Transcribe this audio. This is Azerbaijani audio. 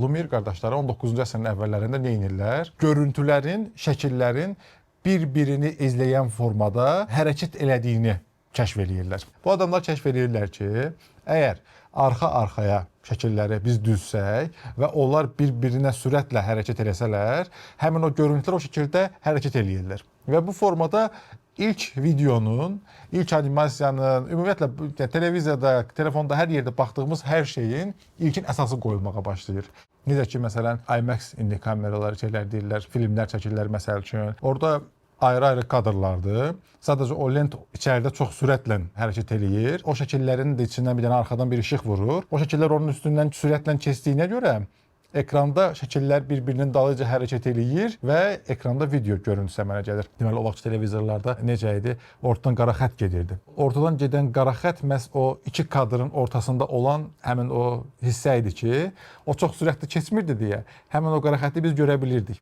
Lumière qardaşları 19-cu əsrin əvvəllərində nə edirlər? Görüntülərin, şəkillərin bir-birini izləyən formada hərəkət elədiyini kəşf eləyirlər. Bu adamlar kəşf eləyirlər ki, əgər arxa-arxaya şəkilləri biz düzsək və onlar bir-birinə sürətlə hərəkət eləsələr, həmin o görüntülər o şəkildə hərəkət eləyirlər. Və bu formada ilk videonun, ilk animasiyanın, ümumiyyətlə televiziyada, telefonda, hər yerdə baxdığımız hər şeyin ilkin əsası qoyulmağa başlayır. Necə ki, məsələn, IMAX indi kameralar şeylər deyirlər, filmlər çəkirlər məsəl üçün. Orada ayrı-ayrı kadrlardır. Sadəcə o lent içəridə çox sürətlə hərəkət eləyir. O şəkillərin də içindən bir dənə arxadan bir işıq vurur. O şəkillər onun üstündən sürətlə keçdiyinə görə ekranda şəkillər bir-birinin dalınca hərəkət eləyir və ekranda video görüntüsü əmələ gəlir. Deməli, o vaxt televizorlarda necə idi? Ortadan qara xətt gedirdi. Ortadan gedən qara xətt məhz o iki kadrın ortasında olan həmin o hissə idi ki, o çox sürətli keçmirdi deyə həmin o qara xətti biz görə bilirdik.